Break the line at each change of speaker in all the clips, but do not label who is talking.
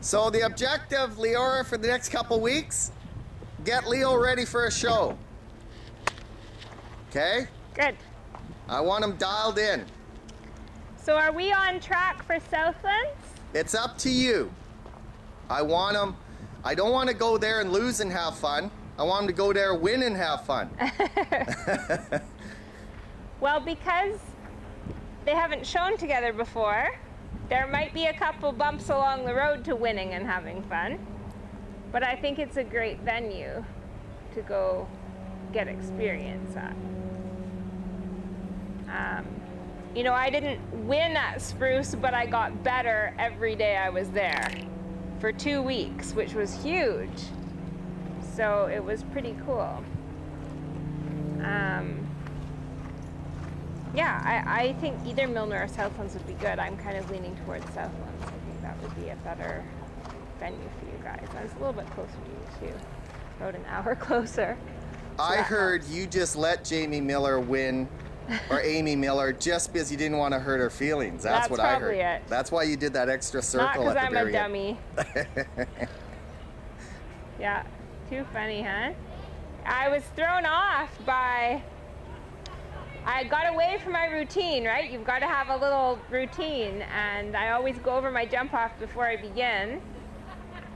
So the objective, Leora, for the next couple weeks, get Leo ready for a show. Okay?
Good.
I want him dialed in.
So are we on track for Southlands?
It's up to you. I want him. I don't want to go there and lose and have fun. I want him to go there, win and have fun.
Well, because they haven't shown together before, there might be a couple bumps along the road to winning and having fun. But I think it's a great venue to go get experience at. You know, I didn't win at Spruce, but I got better every day I was there for 2 weeks, which was huge. So it was pretty cool. Yeah, I think either Milner or Southlands would be good. I'm kind of leaning towards Southlands. I think that would be a better venue for you guys. I was a little bit closer to you too. About an hour closer. So
I heard you just let Jamie Miller win, or Amy Miller, just because you didn't want to hurt her feelings. That's what I heard.
Probably it.
That's why you did that extra circle at the very end.
Not because I'm a dummy. Yeah, too funny, huh? I was thrown off by, I got away from my routine, right? You've got to have a little routine, and I always go over my jump off before I begin.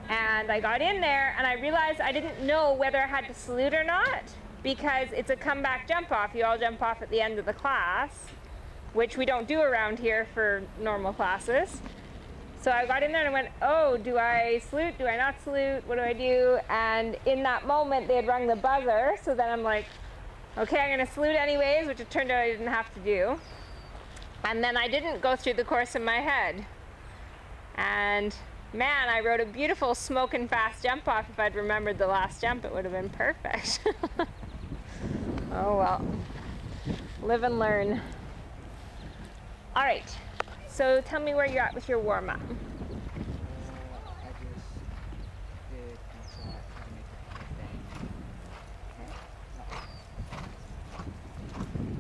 And I got in there, and I realized I didn't know whether I had to salute or not, because it's a comeback jump off. You all jump off at the end of the class, which we don't do around here for normal classes. So I got in there and I went, oh, do I salute? Do I not salute? What do I do? And in that moment, they had rung the buzzer. So then I'm like, okay, I'm going to salute anyways, which it turned out I didn't have to do. And then I didn't go through the course in my head. And man, I rode a beautiful smoking fast jump off. If I'd remembered the last jump, it would have been perfect. Oh well, live and learn. All right, so tell me where you're at with your warm-up.
I just did canter and make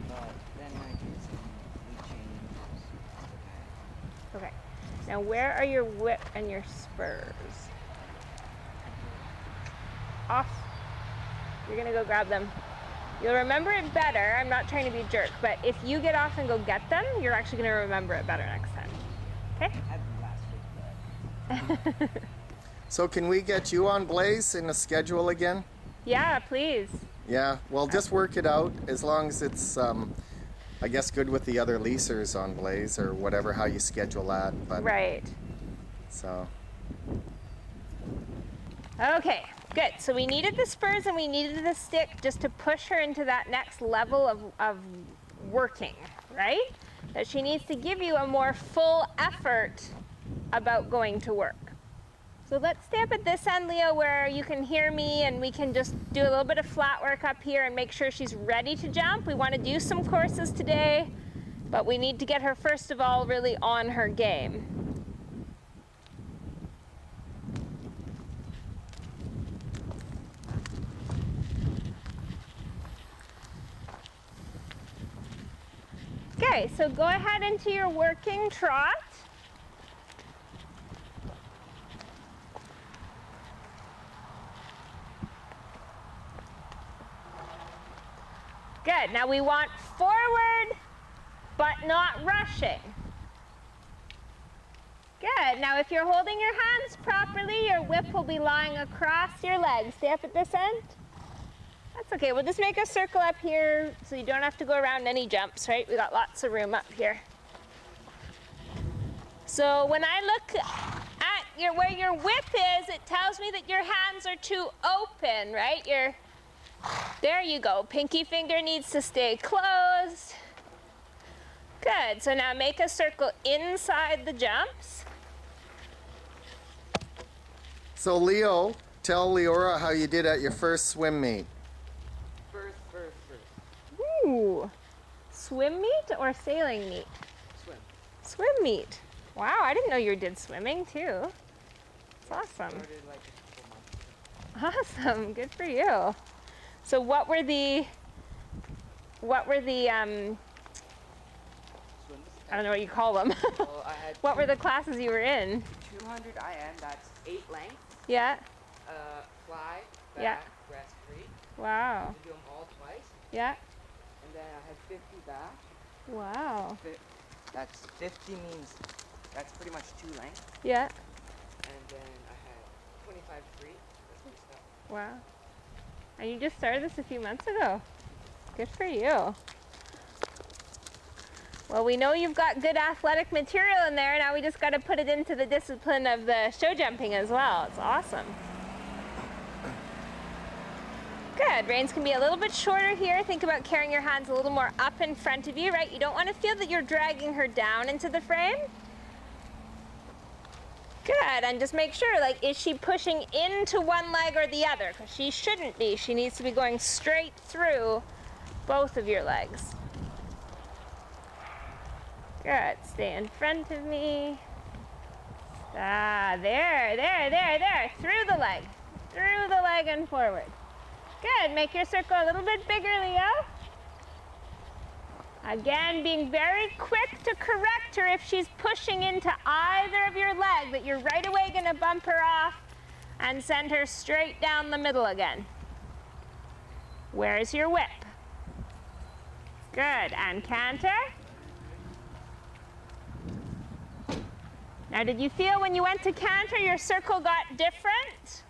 But then I did some reaching.
Okay, now where are your whip and your spurs? Off. You're gonna go grab them. You'll remember it better. I'm not trying to be a jerk, but if you get off and go get them, you're actually going to remember it better next time. Okay?
Last week, but
So can we get you on Blaze in the schedule again?
Yeah, please.
Yeah, well, just work it out as long as it's, I guess, good with the other leasers on Blaze or whatever, how you schedule that. But,
Right.
So.
Okay, good. So we needed the spurs and we needed the stick just to push her into that next level of working, right? That she needs to give you a more full effort about going to work. So let's stay up at this end, Leo, where you can hear me and we can just do a little bit of flat work up here and make sure she's ready to jump. We want to do some courses today, but we need to get her, first of all, really on her game. Okay, so go ahead into your working trot. Good, now we want forward, but not rushing. Good, now if you're holding your hands properly, your whip will be lying across your legs. Stay up at this end. That's okay, we'll just make a circle up here so you don't have to go around any jumps, right? We got lots of room up here. So when I look at where your whip is, it tells me that your hands are too open, right? There you go, pinky finger needs to stay closed. Good, so now make a circle inside the jumps.
So Leo, tell Leora how you did at your first swim meet.
Ooh, swim meet or sailing meet?
swim.
Swim meet. Wow, I didn't know you did swimming too. That's awesome.
Started like a couple months ago.
Awesome, good for you. So what were the
Swims.
I don't know what you call them.
Well, I had
What were the classes you were in?
200 IM, that's 8 length.
Yeah.
Fly, back,
Yeah.
rest 3.
Wow.
You do them all twice.
Yeah.
And then I had 50 back.
Wow.
That's 50 means that's pretty much 2 lengths.
Yeah.
And then I had 25 free. That's pretty stuff.
Wow. And you just started this a few months ago. Good for you. Well, we know you've got good athletic material in there. Now we just got to put it into the discipline of the show jumping as well. It's awesome. Good. Reins can be a little bit shorter here. Think about carrying your hands a little more up in front of you, right? You don't want to feel that you're dragging her down into the frame. Good. And just make sure, like, is she pushing into one leg or the other? Because she shouldn't be. She needs to be going straight through both of your legs. Good. Stay in front of me. Ah, there. Through the leg. Through the leg and forward. Good. Make your circle a little bit bigger, Leo. Again, being very quick to correct her if she's pushing into either of your legs, that you're right away going to bump her off and send her straight down the middle again. Where's your whip? Good. And canter. Now, did you feel when you went to canter your circle got different?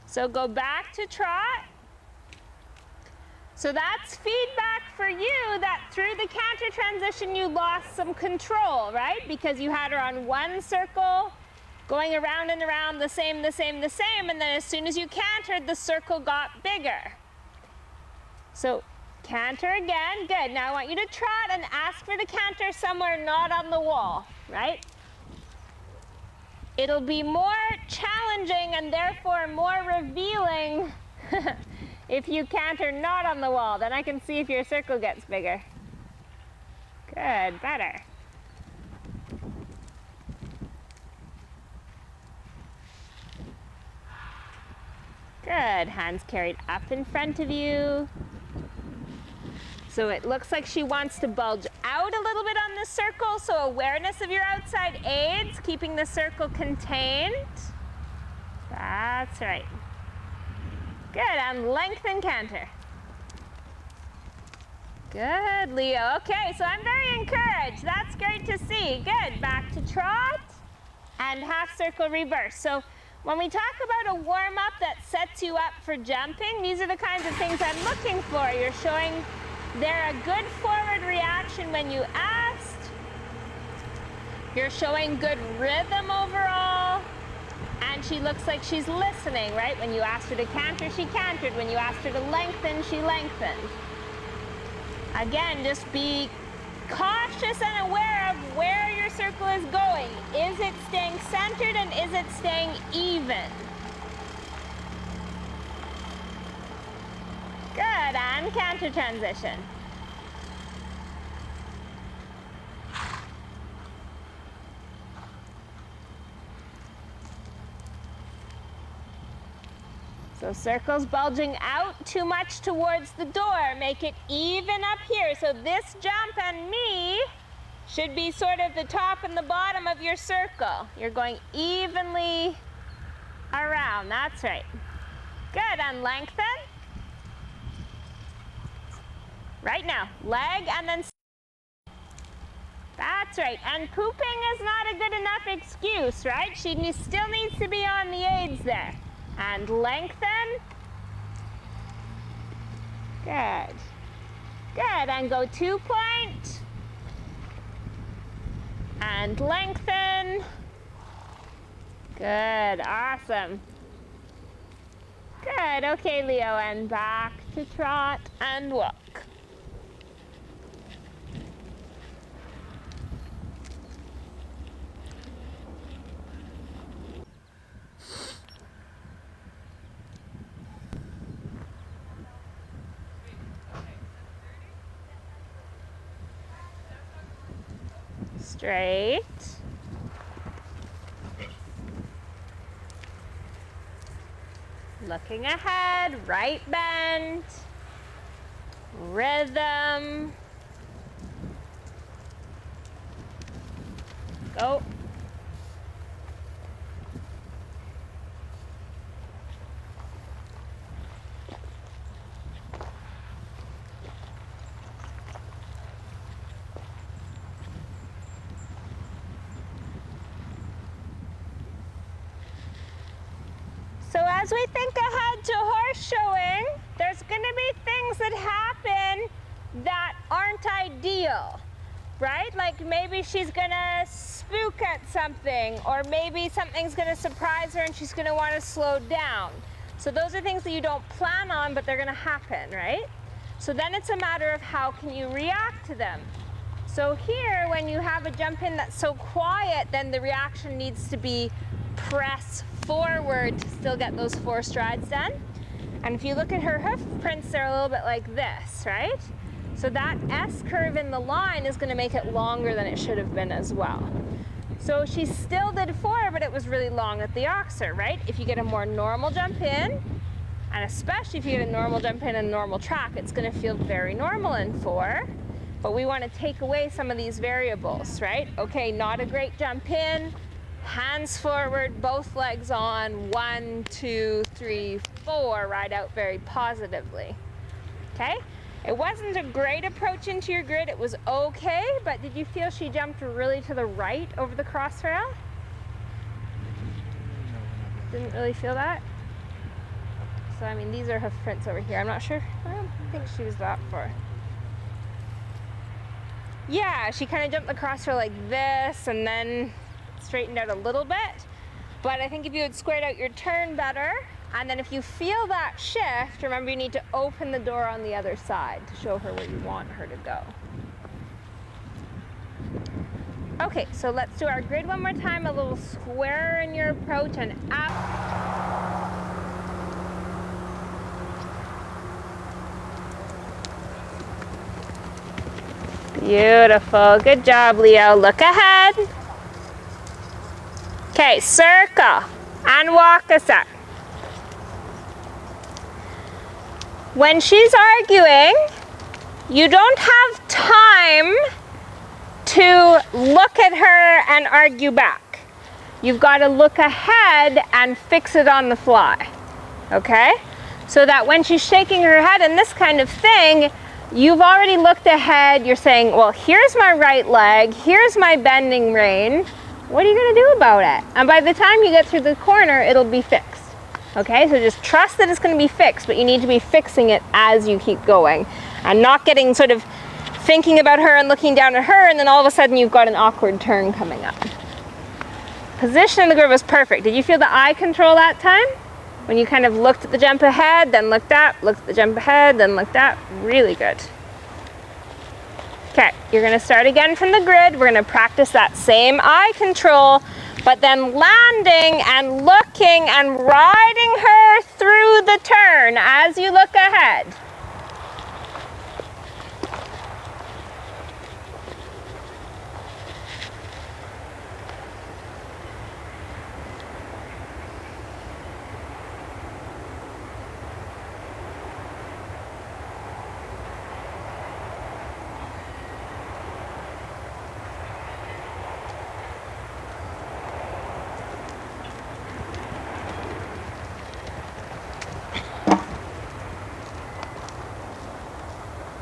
So go back to trot. So that's feedback for you that through the canter transition you lost some control, right? Because you had her on one circle, going around and around, the same, and then as soon as you cantered, the circle got bigger. So canter again, good. Now I want you to trot and ask for the canter somewhere not on the wall, right? It'll be more challenging and therefore more revealing if you canter not on the wall. Then I can see if your circle gets bigger. Good, better. Good, hands carried up in front of you. So it looks like she wants to bulge out a little bit on the circle, so awareness of your outside aids, keeping the circle contained. That's right. Good, and lengthen canter. Good, Leo. Okay, so I'm very encouraged. That's great to see. Good, back to trot and half circle reverse. So when we talk about a warm-up that sets you up for jumping, these are the kinds of things I'm looking for. You're showing they're a good forward reaction when you asked. You're showing good rhythm overall. And she looks like she's listening, right? When you asked her to canter, she cantered. When you asked her to lengthen, she lengthened. Again, just be cautious and aware of where your circle is going. Is it staying centered and is it staying even? Good, and canter transition. So circles bulging out too much towards the door. Make it even up here. So this jump and me should be sort of the top and the bottom of your circle. You're going evenly around. That's right. Good, and lengthen. Right now, leg and then. That's right, and pooping is not a good enough excuse, right? She still needs to be on the aids there. And lengthen. Good. Good, and go 2-point. And lengthen. Good, awesome. Good, okay, Leo, and back to trot and walk. Straight. Looking ahead, right bend. Rhythm. Go. So as we think ahead to horse showing, there's going to be things that happen that aren't ideal, right? Like maybe she's going to spook at something, or maybe something's going to surprise her and she's going to want to slow down. So those are things that you don't plan on, but they're going to happen, right? So then it's a matter of how can you react to them. So here, when you have a jump in that's so quiet, then the reaction needs to be press forward to still get those 4 strides done. And if you look at her hoof prints, they're a little bit like this, right? So that S curve in the line is going to make it longer than it should have been as well. So she still did 4, but it was really long at the oxer, right? If you get a more normal jump in, and especially if you get a normal jump in and a normal track, it's going to feel very normal in 4. But we want to take away some of these variables, right? Okay, not a great jump in. Hands forward, both legs on, 1, 2, 3, 4, ride out very positively, okay? It wasn't a great approach into your grid, it was okay, but did you feel she jumped really to the right over the cross rail? Didn't really feel that? So I mean, these are hoof prints over here, I'm not sure, I don't think she was that far. Yeah, she kind of jumped the cross rail like this, and then straightened out a little bit, but I think if you had squared out your turn better, and then if you feel that shift, remember you need to open the door on the other side to show her where you want her to go. Okay, so let's do our grid one more time, a little squarer in your approach and up. Beautiful, good job, Leo. Look ahead. Okay, circle and walk us up. When she's arguing, you don't have time to look at her and argue back. You've got to look ahead and fix it on the fly, okay? So that when she's shaking her head and this kind of thing, you've already looked ahead, you're saying, well, here's my right leg, here's my bending range. What are you going to do about it? And by the time you get through the corner, it'll be fixed. Okay, so just trust that it's going to be fixed, but you need to be fixing it as you keep going and not getting sort of thinking about her and looking down at her, and then all of a sudden you've got an awkward turn coming up. Position in the grid was perfect. Did you feel the eye control that time? When you kind of looked at the jump ahead, then looked up, looked at the jump ahead, then looked up. Really good. Okay, you're going to start again from the grid. We're going to practice that same eye control, but then landing and looking and riding her through the turn as you look ahead.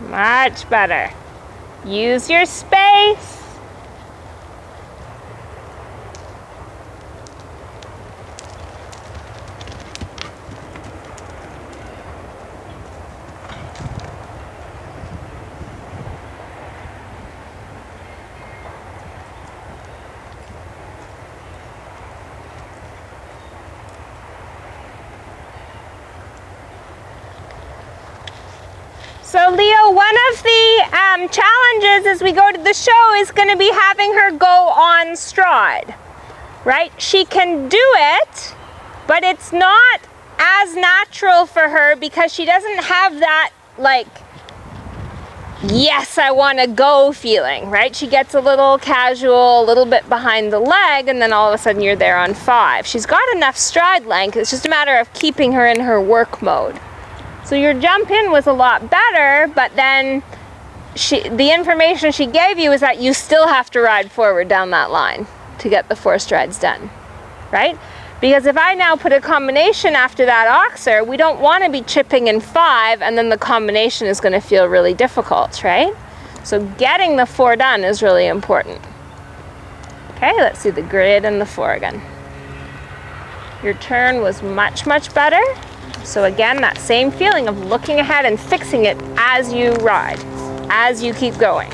Much better. Use your space. So Leo, one of the challenges as we go to the show is going to be having her go on stride, right? She can do it, but it's not as natural for her because she doesn't have that, like, yes, I want to go feeling, right? She gets a little casual, a little bit behind the leg, and then all of a sudden you're there on 5. She's got enough stride length. It's just a matter of keeping her in her work mode. So your jump in was a lot better, but then the information she gave you is that you still have to ride forward down that line. to get the 4 strides done, right? Because if I now put a combination after that oxer, we don't want to be chipping in 5 and then the combination is going to feel really difficult, right? So getting the 4 done is really important. Okay, let's do the grid and the 4 again. Your turn was much, much better. So again, that same feeling of looking ahead and fixing it as you ride, as you keep going.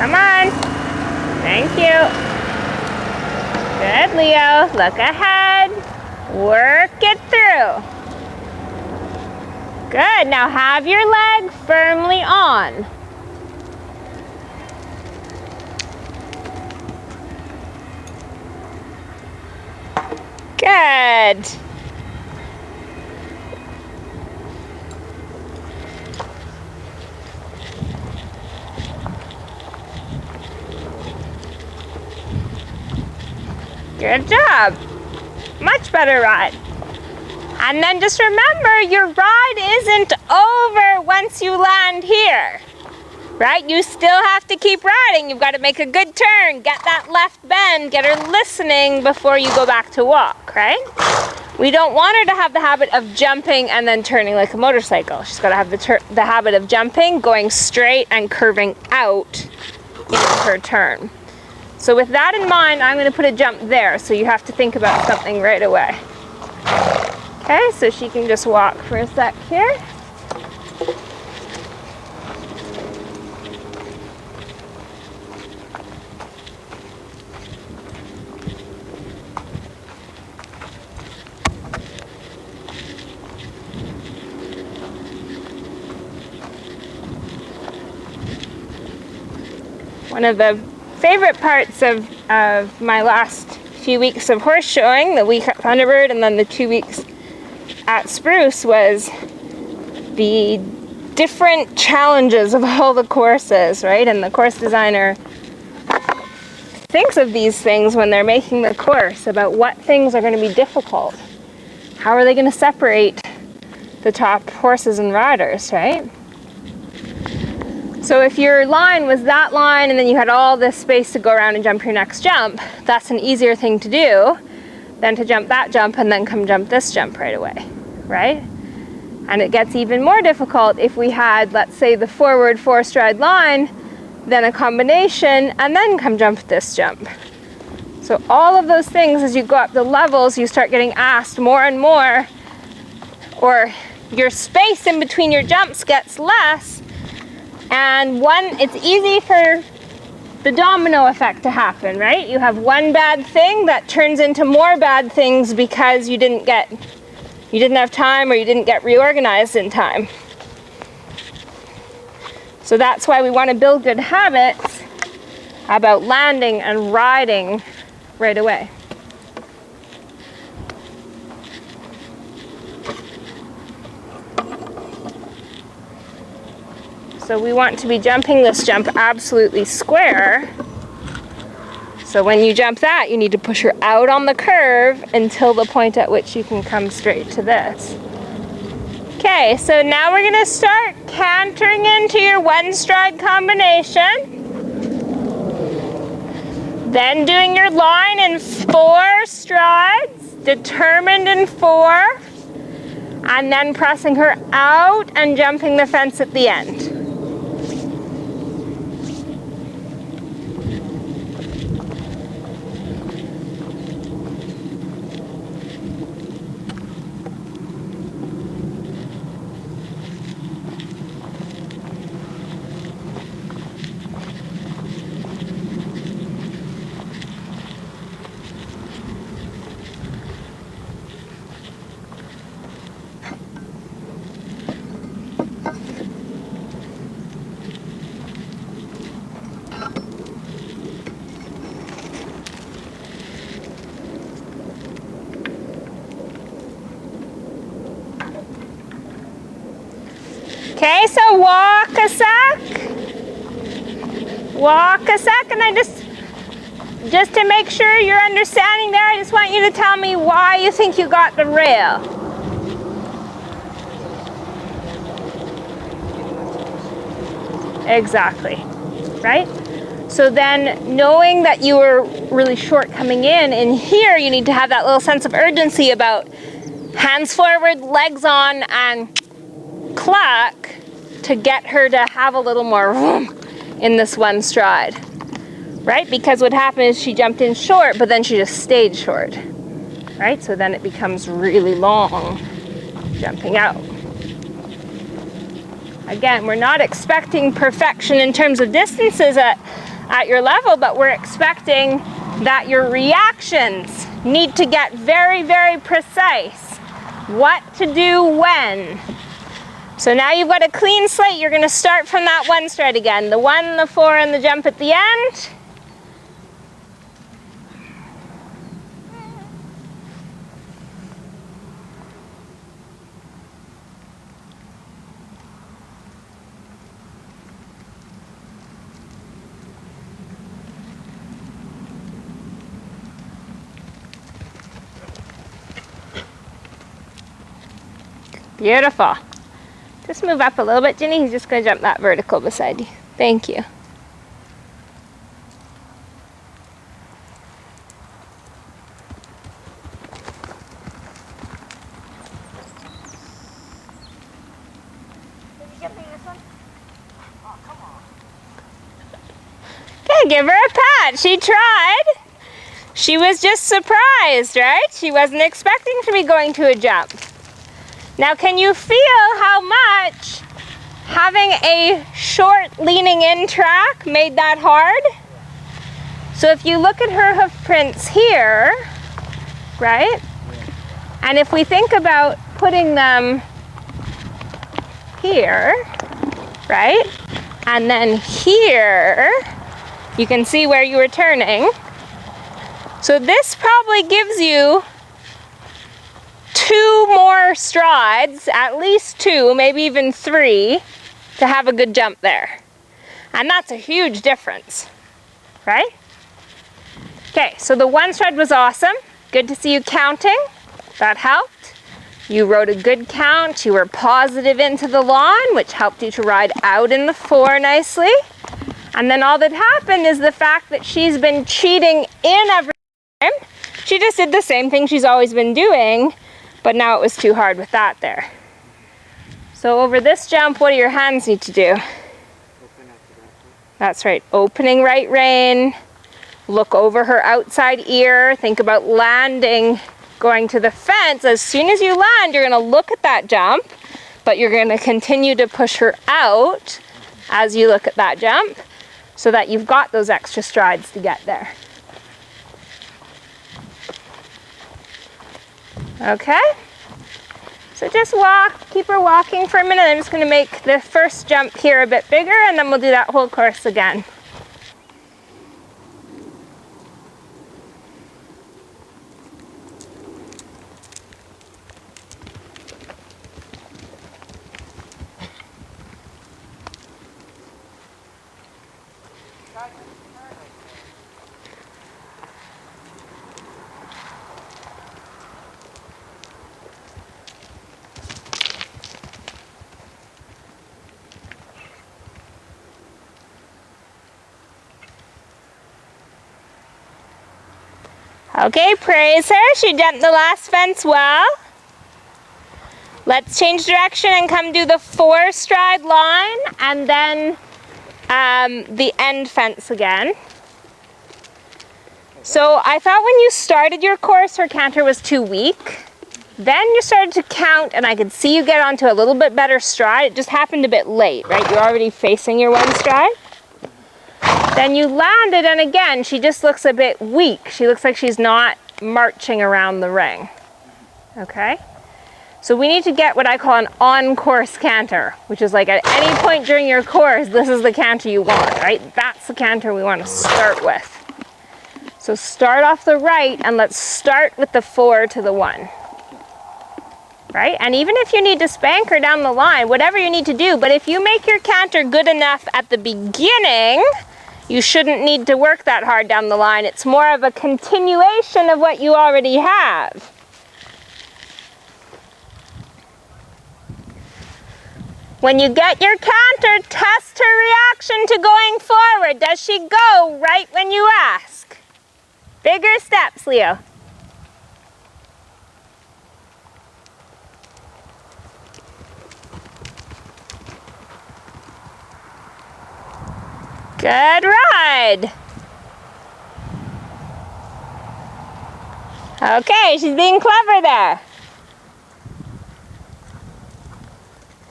Come on. Thank you. Good, Leo. Look ahead. Work it through. Good. Now have your leg firmly on. Good. Good job. Much better ride. And then just remember, your ride isn't over once you land here, right? You still have to keep riding. You've got to make a good turn, get that left bend, get her listening before you go back to walk, right? We don't want her to have the habit of jumping and then turning like a motorcycle. She's got to have the habit of jumping, going straight and curving out into her turn. So with that in mind, I'm going to put a jump there, so you have to think about something right away. Okay, so she can just walk for a sec here. One of the favorite parts of my last few weeks of horse showing, the week at Thunderbird and then the 2 weeks at Spruce, was the different challenges of all the courses, right? And the course designer thinks of these things when they're making the course, about what things are going to be difficult. How are they going to separate the top horses and riders, right? So if your line was that line and then you had all this space to go around and jump your next jump, that's an easier thing to do than to jump that jump and then come jump this jump right away, right? And it gets even more difficult if we had, let's say, the forward 4-stride line, then a combination, and then come jump this jump. So all of those things, as you go up the levels, you start getting asked more and more, or your space in between your jumps gets less. And it's easy for the domino effect to happen, right? You have one bad thing that turns into more bad things because you didn't have time, or you didn't get reorganized in time. So that's why we want to build good habits about landing and riding right away. So we want to be jumping this jump absolutely square. So when you jump that, you need to push her out on the curve until the point at which you can come straight to this. Okay, so now we're going to start cantering into your 1-stride combination. Then doing your line in 4 strides, determined in 4. And then pressing her out and jumping the fence at the end. Okay, so walk a sec. Walk a sec, and I just to make sure you're understanding there, I just want you to tell me why you think you got the rail. Exactly, right? So then knowing that you were really short coming in here you need to have that little sense of urgency about hands forward, legs on, and cluck to get her to have a little more room in this one stride, right? Because what happened is she jumped in short, but then she just stayed short, right? So then it becomes really long jumping out. Again, we're not expecting perfection in terms of distances at your level, but we're expecting that your reactions need to get very, very precise. What to do when. So now you've got a clean slate. You're going to start from that one stride again. The 1, the 4, and the jump at the end. Beautiful. Just move up a little bit, Ginny. He's just going to jump that vertical beside you. Thank you. Okay, give her a pat. She tried. She was just surprised, right? She wasn't expecting to be going to a jump. Now, can you feel how much having a short leaning in track made that hard? So if you look at her hoof prints here, right? And if we think about putting them here, right? And then here, you can see where you were turning. So this probably gives you 2 more strides, at least 2, maybe even 3, to have a good jump there. And that's a huge difference, right? Okay, so the 1 stride was awesome. Good to see you counting. That helped. You rode a good count. You were positive into the lawn, which helped you to ride out in the 4 nicely. And then all that happened is the fact that she's been cheating in every time. She just did the same thing she's always been doing, but now it was too hard with that there. So over this jump, what do your hands need to do? That's right, opening right rein, look over her outside ear, think about landing, going to the fence. As soon as you land, you're gonna look at that jump, but you're gonna continue to push her out as you look at that jump so that you've got those extra strides to get there. Okay, so just walk, keep her walking for a minute. I'm just going to make the first jump here a bit bigger, and then we'll do that whole course again. Okay, praise her. She jumped the last fence well. Let's change direction and come do the 4 stride line and then the end fence again. So I thought when you started your course, her canter was too weak. Then you started to count and I could see you get onto a little bit better stride. It just happened a bit late, right? You're already facing your 1 stride. Then you landed, and again, she just looks a bit weak. She looks like she's not marching around the ring, okay? So we need to get what I call an on-course canter, which is like at any point during your course, this is the canter you want, right? That's the canter we want to start with. So start off the right, and let's start with the 4 to the 1. right? And even if you need to spank her down the line, whatever you need to do, but if you make your canter good enough at the beginning, you shouldn't need to work that hard down the line. It's more of a continuation of what you already have. When you get your canter, test her reaction to going forward. Does she go right when you ask? Bigger steps, Leo. Good ride. Okay, she's being clever there.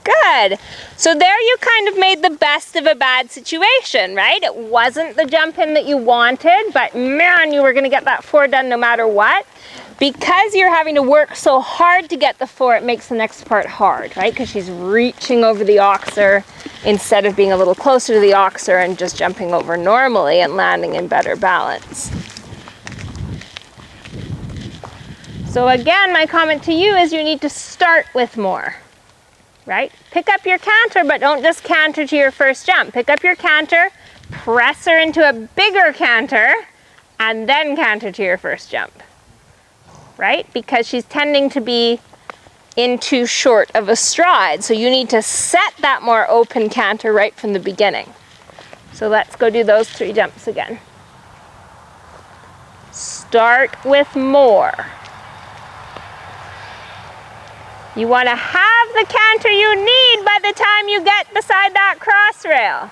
Good. So there you kind of made the best of a bad situation, right? It wasn't the jump in that you wanted, but man, you were going to get that 4 done no matter what. Because you're having to work so hard to get the 4, it makes the next part hard, right? Because she's reaching over the oxer instead of being a little closer to the oxer and just jumping over normally and landing in better balance. So again, my comment to you is you need to start with more, right? Pick up your canter, but don't just canter to your first jump. Pick up your canter, press her into a bigger canter, and then canter to your first jump, right? Because she's tending to be in too short of a stride. So you need to set that more open canter right from the beginning. So let's go do those 3 jumps again. Start with more. You want to have the canter you need by the time you get beside that cross rail.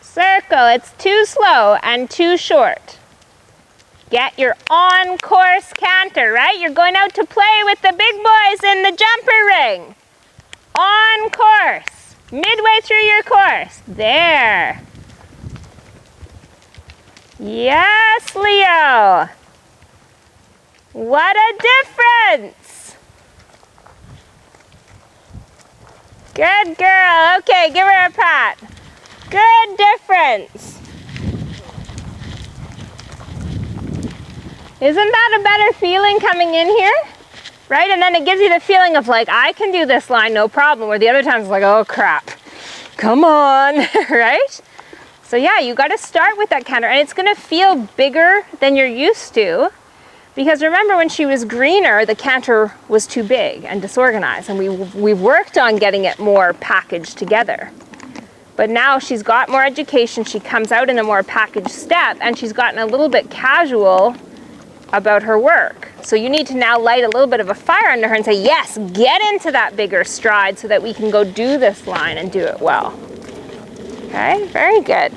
Circle, it's too slow and too short. Get your on-course canter, right? You're going out to play with the big boys in the jumper ring. On course, midway through your course. There. Yes, Leo. What a difference. Good girl. Okay, give her a pat. Good difference. Isn't that a better feeling coming in here? Right? And then it gives you the feeling of like, I can do this line, no problem. Where the other times it's like, oh crap, come on, right? So yeah, you got to start with that canter, and it's going to feel bigger than you're used to, because remember when she was greener, the canter was too big and disorganized, and we worked on getting it more packaged together. But now she's got more education, she comes out in a more packaged step, and she's gotten a little bit casual about her work. So you need to now light a little bit of a fire under her and say, yes, get into that bigger stride so that we can go do this line and do it well. Okay, very good.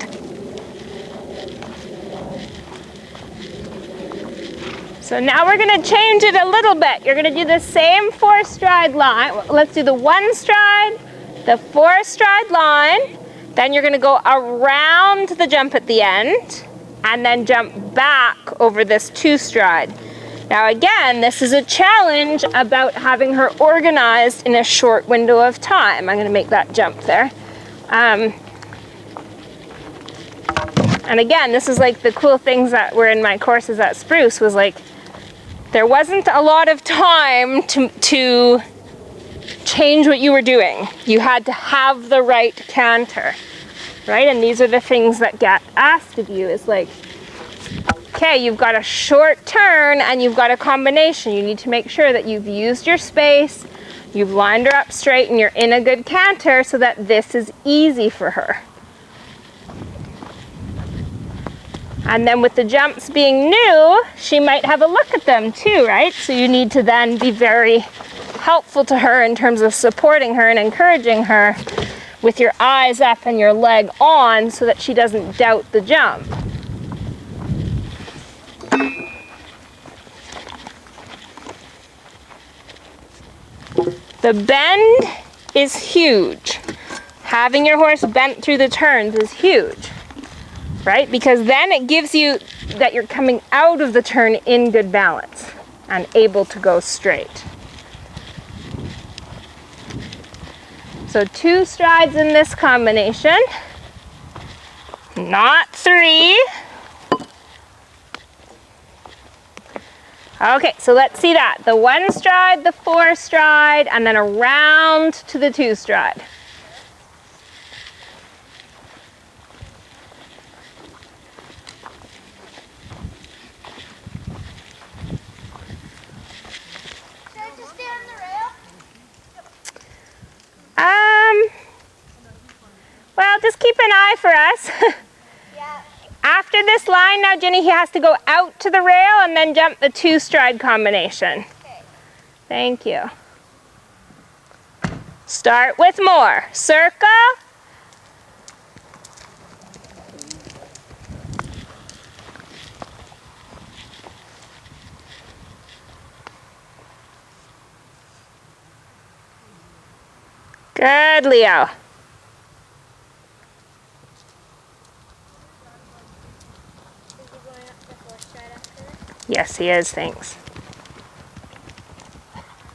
So now we're going to change it a little bit. You're going to do the same 4-stride line. Let's do the 1 stride, the 4-stride line. Then you're going to go around the jump at the end and then jump back over this 2-stride. Now again, this is a challenge about having her organized in a short window of time. I'm going to make that jump there. And again, this is like the cool things that were in my courses at Spruce, was like, there wasn't a lot of time to change what you were doing. You had to have the right canter, right? And these are the things that get asked of you, is like, okay, you've got a short turn and you've got a combination. You need to make sure that you've used your space, you've lined her up straight, and you're in a good canter so that this is easy for her. And then with the jumps being new, she might have a look at them too, right? So you need to then be very helpful to her in terms of supporting her and encouraging her with your eyes up and your leg on so that she doesn't doubt the jump. The bend is huge. Having your horse bent through the turns is huge, right? Because then it gives you that you're coming out of the turn in good balance and able to go straight. So 2 strides in this combination, not 3. Okay, so let's see that. The 1 stride, the 4 stride, and then around to the 2 stride.
Should I just stay on the rail?
Well, just keep an eye for us.
Yeah.
After this line now, Jenny, he has to go out to the rail and then jump the 2 stride combination.
Okay.
Thank you. Start with more. Circle. Good, Leo.
Is he going up the 4 stride after this?
Yes, he is, thanks.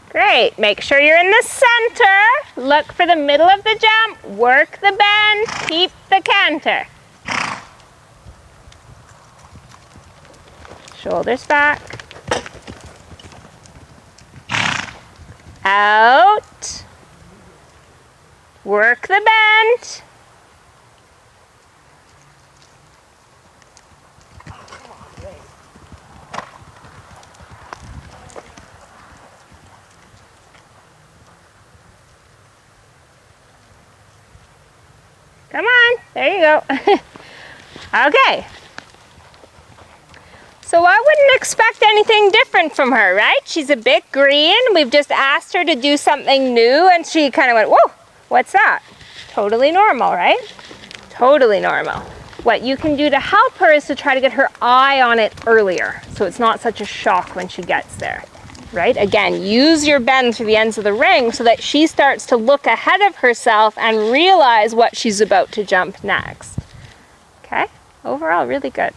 Great, make sure you're in the center. Look for the middle of the jump, work the bend, keep the canter. Shoulders back. Out. Work the bend. Come on, there you go. Okay. So I wouldn't expect anything different from her, right? She's a bit green. We've just asked her to do something new and she kind of went, whoa, what's that? Totally normal, right? Totally normal. What you can do to help her is to try to get her eye on it earlier so it's not such a shock when she gets there, right? Again, use your bend through the ends of the ring so that she starts to look ahead of herself and realize what she's about to jump next. Okay? Overall, really good.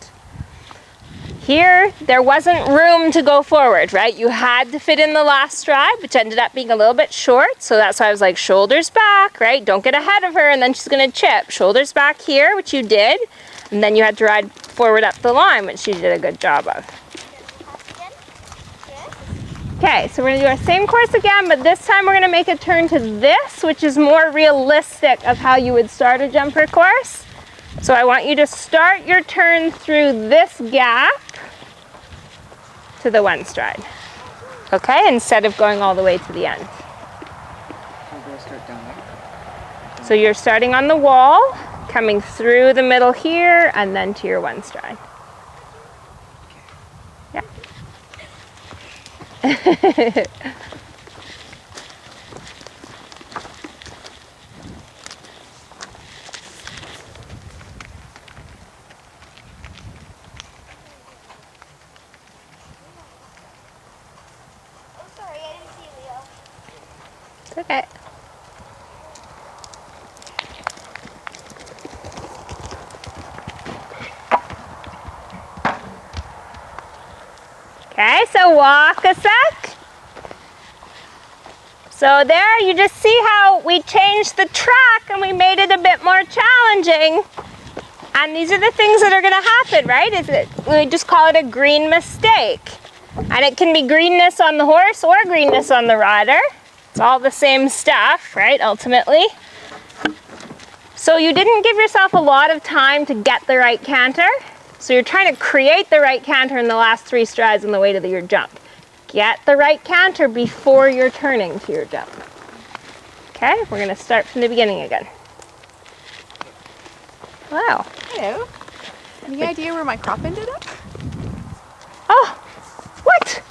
Here, there wasn't room to go forward, right? You had to fit in the last stride, which ended up being a little bit short. So that's why I was like, shoulders back, right? Don't get ahead of her and then she's gonna chip. Shoulders back here, which you did. And then you had to ride forward up the line, which you did a good job of. Okay, so we're gonna do our same course again, but this time we're gonna make a turn to this, which is more realistic of how you would start a jumper course. So I want you to start your turn through this gap to the 1 stride. Okay, instead of going all the way to the end. So you're starting on the wall, coming through the middle here, and then to your 1 stride. Yeah.
Oh, sorry, I didn't see Leo.
It's okay. Okay, so walk a sec. So there, you just see how we changed the track and we made it a bit more challenging. And these are the things that are gonna happen, right? We just call it a green mistake. And it can be greenness on the horse or greenness on the rider. It's all the same stuff, right, ultimately. So you didn't give yourself a lot of time to get the right canter. So you're trying to create the right canter in the last 3 strides on the way to your jump. Get the right canter before you're turning to your jump. Okay, we're gonna start from the beginning again. Wow.
Hello. Any idea where my crop ended up?
Oh, what?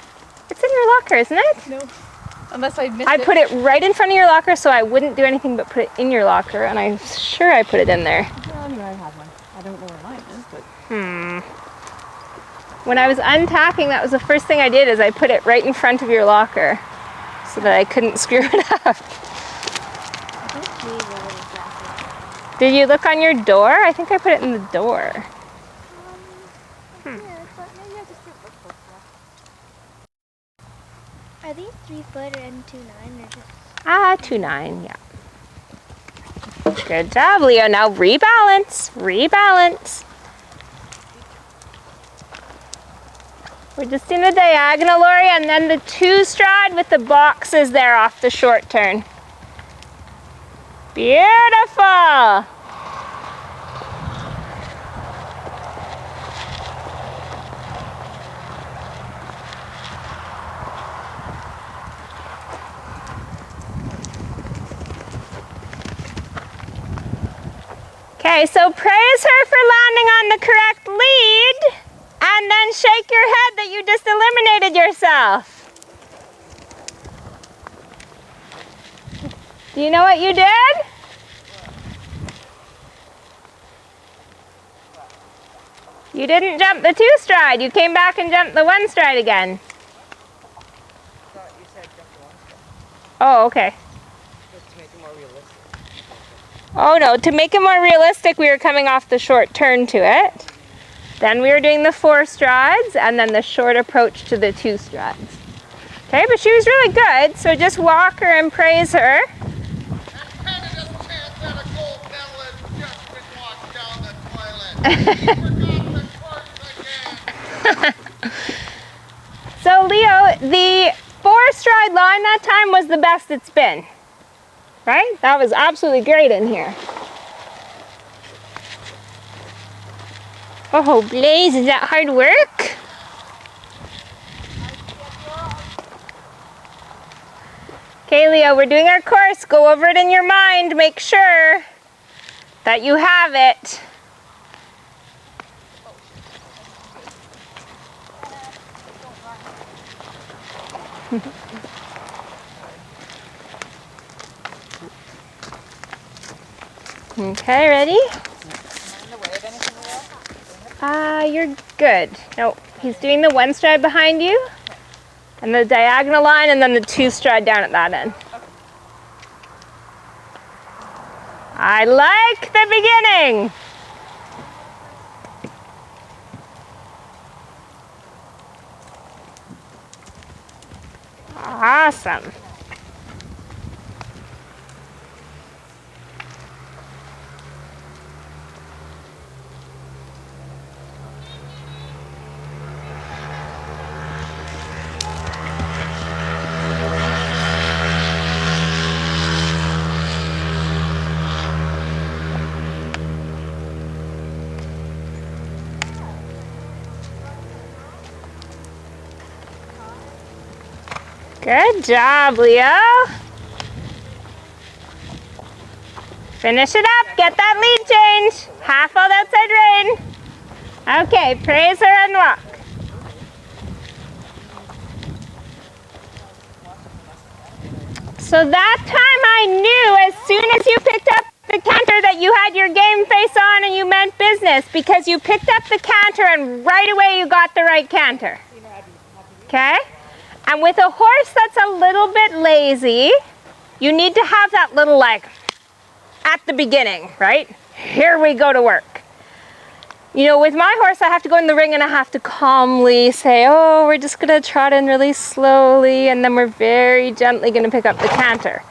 It's in your locker, isn't it?
No. Unless I missed
I
it.
put it right in front of your locker so I wouldn't do anything but put it in your locker, and I'm sure I put it in there.
Well, I know I have one. I don't know where mine is, but...
When I was unpacking, that was the first thing I did, is I put it right in front of your locker so that I couldn't screw it up. Did you look on your door? I think I put it in the door.
Yeah, but maybe I just didn't look close enough. Are these 3-foot and 2.9 or just?
2.9, yeah. Good job, Leo. Now rebalance, rebalance. We're just in the diagonal, Lori, and then the 2-stride with the boxes there off the short turn. Beautiful. Okay, so praise her for landing on the correct lead, and then shake your head that you just eliminated yourself. Do you know what you did? You didn't jump the 2-stride. You came back and jumped the 1-stride again.
I thought you said jump the 1-stride.
Oh, okay.
Just to make it more realistic.
Oh no, to make it more realistic, we were coming off the short turn to it. Then we were doing the 4 strides and then the short approach to the 2 strides. Okay, but she was really good, so just walk her and praise her.
Canada's chance at a gold medal has just been washed down the toilet. We forgot the course again.
So Leo, the 4-stride line that time was the best it's been, right? That was absolutely great in here. Oh, Blaze, is that hard work? Okay, Leo, we're doing our course. Go over it in your mind. Make sure that you have it. Okay, ready? You're good. No, he's doing the 1-stride behind you, and the diagonal line, and then the 2-stride down at that end. I like the beginning. Awesome. Good job, Leo. Finish it up. Get that lead change. Half out outside rein. Okay, praise her and walk. So that time I knew as soon as you picked up the canter that you had your game face on and you meant business, because you picked up the canter and right away you got the right canter. Okay? And with a horse that's a little bit lazy, you need to have that little like at the beginning, right? Here we go to work. You know, with my horse, I have to go in the ring and I have to calmly say, oh, we're just gonna trot in really slowly, and then we're very gently gonna pick up the canter.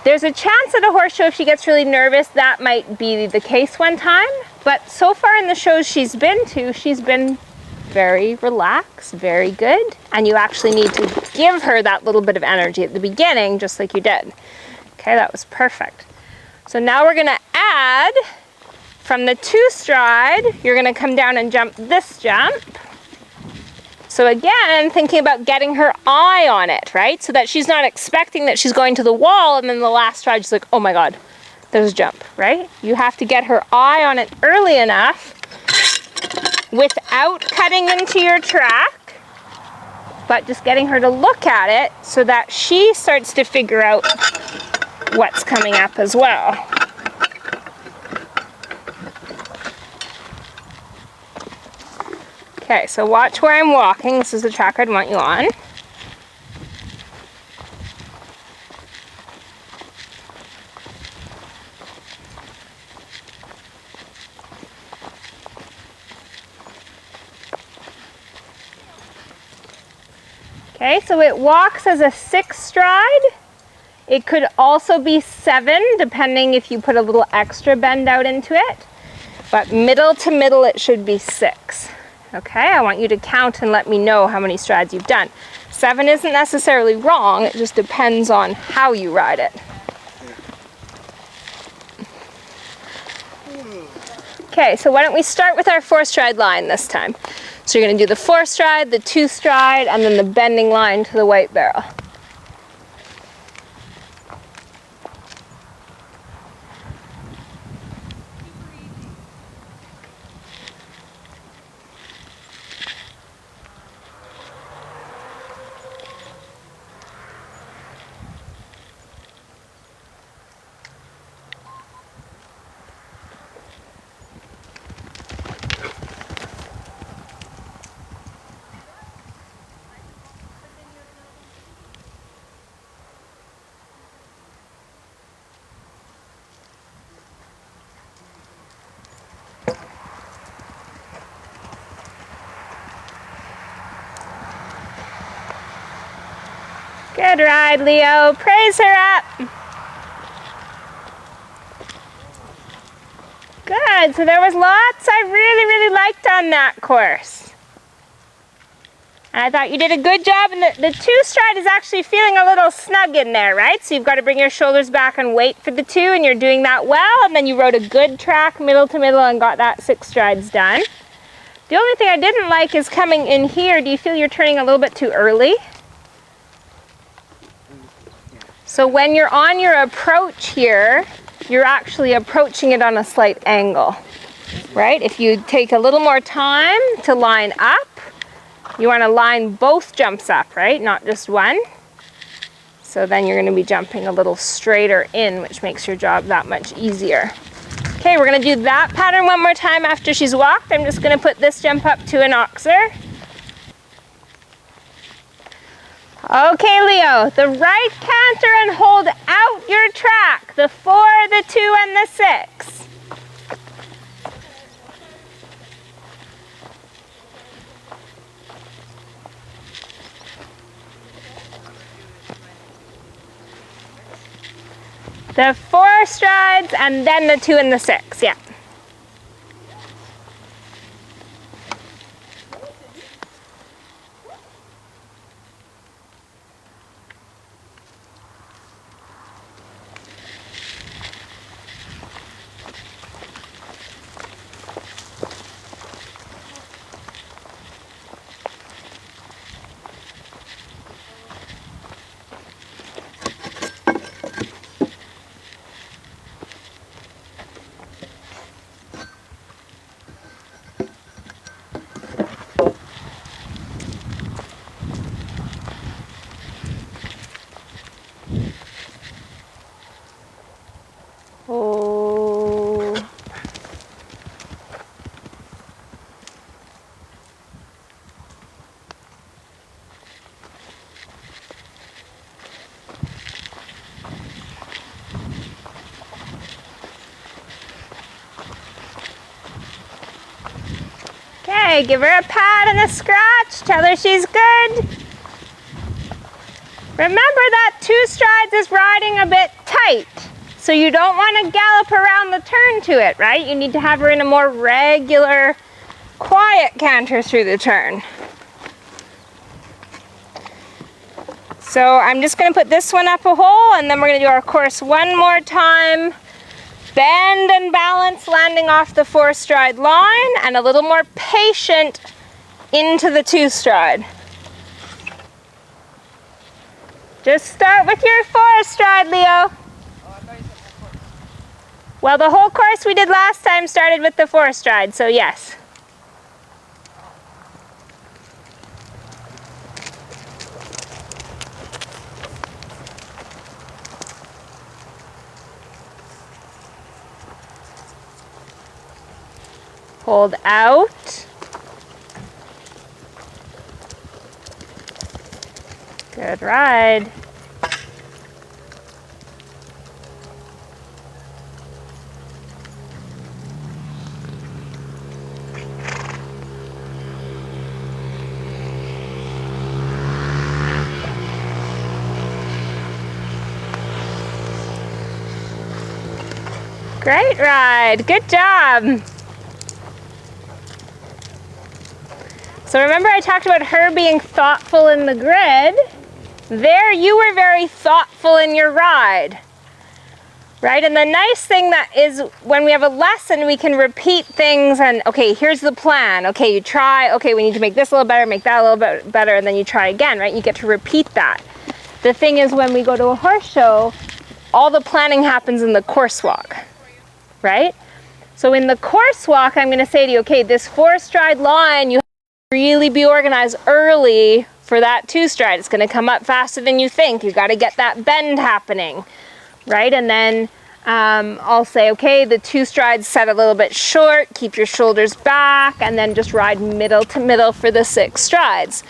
There's a chance at a horse show, if she gets really nervous, that might be the case one time. But so far in the shows she's been to, she's been very relaxed, very good, and you actually need to give her that little bit of energy at the beginning, just like you did. Okay, that was perfect. So now we're gonna add from the 2-stride, you're gonna come down and jump this jump. So again, thinking about getting her eye on it, right? So that she's not expecting that she's going to the wall and then the last stride she's like, oh my God, there's a jump, right? You have to get her eye on it early enough without cutting into your track, but just getting her to look at it so that she starts to figure out what's coming up as well. Okay, so watch where I'm walking. This is the track I'd want you on. Okay, so it walks as a 6-stride. It could also be 7, depending if you put a little extra bend out into it. But middle to middle, it should be 6. Okay, I want you to count and let me know how many strides you've done. 7 isn't necessarily wrong, it just depends on how you ride it. Okay, so why don't we start with our 4-stride line this time. So you're going to do the 4-stride, the 2-stride, and then the bending line to the white barrel. Good ride, Leo. Praise her up. Good. So there was lots I really liked on that course. And I thought you did a good job. And the 2-stride is actually feeling a little snug in there, right? So you've got to bring your shoulders back and wait for the 2, and you're doing that well. And then you rode a good track middle to middle and got that 6 strides done. The only thing I didn't like is coming in here. Do you feel you're turning a little bit too early? So when you're on your approach here, you're actually approaching it on a slight angle, right? If you take a little more time to line up, you want to line both jumps up, right? Not just one. So then you're going to be jumping a little straighter in, which makes your job that much easier. Okay, we're going to do that pattern one more time after she's walked. I'm just going to put this jump up to an oxer. Okay, Leo, the right canter and hold out your track, the 4, the 2, and the 6. The 4 strides and then the 2 and the 6, yeah. Oh. Okay, give her a pat and a scratch. Tell her she's good. Remember that 2 strides is riding a bit tight. So you don't want to gallop around the turn to it, right? You need to have her in a more regular, quiet canter through the turn. So I'm just going to put this one up a hole, and then we're going to do our course one more time. Bend and balance, landing off the 4-stride line, and a little more patient into the 2-stride. Just start with your 4-stride, Leo. Well, the whole course we did last time started with the 4-stride, so yes. Hold out. Good ride. Great ride. Good job. So remember I talked about her being thoughtful in the grid? There you were very thoughtful in your ride, right? And the nice thing that is when we have a lesson, we can repeat things and, okay, here's the plan. Okay, you try, okay, we need to make this a little better, make that a little bit better, and then you try again, right? You get to repeat that. The thing is when we go to a horse show, all the planning happens in the course walk, right? So in the course walk, I'm gonna say to you, okay, this 4-stride line, you have to really be organized early for that 2-stride. It's gonna come up faster than you think. You gotta get that bend happening, right? And then I'll say, okay, the 2 strides set a little bit short, keep your shoulders back, and then just ride middle to middle for the 6 strides.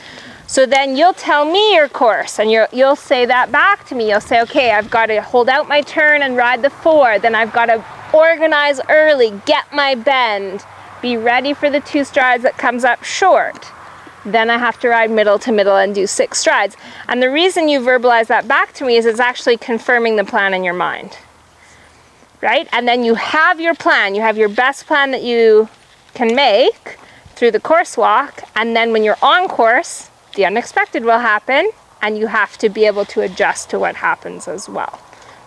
So then you'll tell me your course and you'll say that back to me. You'll say, okay, I've got to hold out my turn and ride the 4. Then I've got to organize early, get my bend, be ready for the 2 strides that comes up short. Then I have to ride middle to middle and do 6 strides. And the reason you verbalize that back to me is it's actually confirming the plan in your mind, right? And then you have your plan. You have your best plan that you can make through the course walk. And then when you're on course, the unexpected will happen and you have to be able to adjust to what happens as well,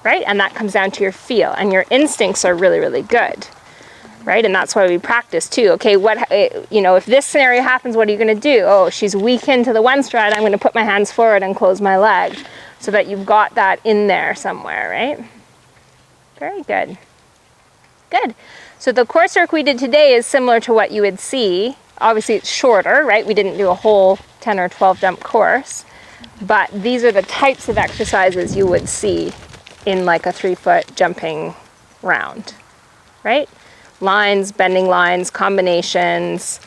right? And that comes down to your feel, and your instincts are really, really good. Right? And that's why we practice too. Okay, if this scenario happens, what are you going to do? Oh, she's weak into the 1 stride. I'm going to put my hands forward and close my leg so that you've got that in there somewhere, right? Very good. Good. So the course work we did today is similar to what you would see. Obviously it's shorter, right? We didn't do a whole 10 or 12 jump course, but these are the types of exercises you would see in like a 3-foot jumping round, right? Lines, bending lines, combinations,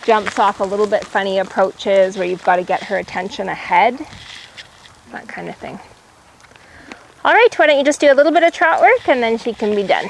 jumps off a little bit funny approaches where you've got to get her attention ahead, that kind of thing. All right, why don't you just do a little bit of trot work and then she can be done.